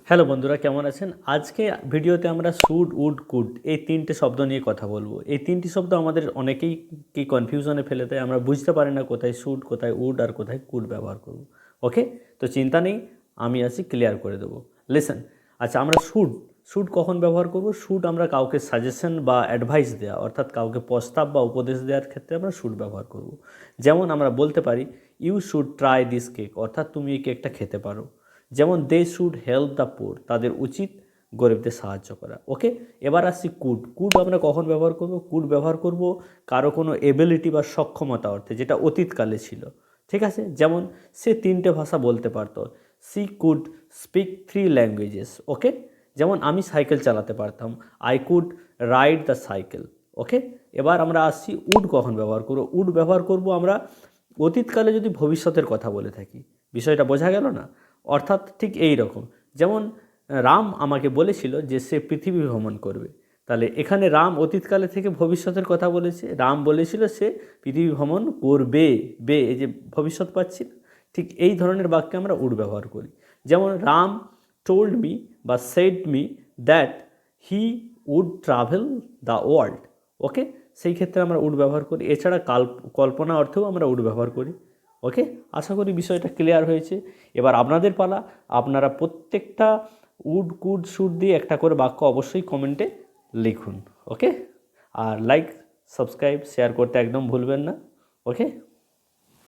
Hello বন্ধুরা, কেমন আছেন? আজকে ভিডিওতে আমরা শুড, উড, কুড এই ৩টে শব্দ নিয়ে কথা বলবো। এই ৩টি শব্দ আমাদের অনেকেই কি কনফিউশনে ফেলে দেয়। আমরা বুঝতে পারি না কোথায় শুড, কোথায় উড আর কোথায় কুড ব্যবহার করব। ওকে? তো চিন্তা নেই, আমি আছি ক্লিয়ার করে দেবো। লিসেন, আচ্ছা আমরা শুড কখন ব্যবহার করব? শুড আমরা কাউকে সাজেশন বা অ্যাডভাইস দেওয়া, অর্থাৎ কাউকে প্রস্তাব বা উপদেশ দেওয়ার ক্ষেত্রে আমরা শুড ব্যবহার করব। যেমন আমরা বলতে পারি you should try this cake, অর্থাৎ তুমি এই কেকটা খেতে পারো। যেমন they should help the poor, তাদের উচিত গরিবদের সাহায্য করা। ওকে, এবার আসছি কুড আমরা কখন ব্যবহার করব? কুড ব্যবহার করব কারো কোনো এবিলিটি বা সক্ষমতা অর্থে, যেটা অতীতকালে ছিল। ঠিক আছে, যেমন সে 3টে ভাষা বলতে পারতো, she could speak 3 languages. Okay, যেমন আমি সাইকেল চালাতে পারতাম, I could ride the cycle. Okay, এবার আমরা আসছি উড কখন ব্যবহার করব? উড ব্যবহার করব আমরা অতীতকালে যদি ভবিষ্যতের কথা বলে থাকি। বিষয়টা বোঝা গেল না? অর্থাৎ ঠিক এই রকম, যেমন রাম আমাকে বলেছিল যে সে পৃথিবী ভ্রমণ করবে। তাহলে এখানে রাম অতীতকালে থেকে ভবিষ্যতের কথা বলেছে। রাম বলেছিল সে পৃথিবী ভ্রমণ করবে, এই যে ভবিষ্যৎ পাচ্ছি না? ঠিক এই ধরনের বাক্যে আমরা উড ব্যবহার করি। যেমন রাম টোল্ড মি বা said me that he would travel the world. Okay, সেই ক্ষেত্রে আমরা উড ব্যবহার করি। এছাড়া কল্পনা অর্থেও আমরা উড ব্যবহার করি। ওকে, আশা করি বিষয়টা ক্লিয়ার হয়েছে। এবার আপনাদের পালা। আপনারা প্রত্যেকটা উড, কুড, শুড দিয়ে একটা করে বাক্য অবশ্যই কমেন্টে লিখুন। ওকে, আর লাইক, সাবস্ক্রাইব, শেয়ার করতে একদম ভুলবেন না। ওকে।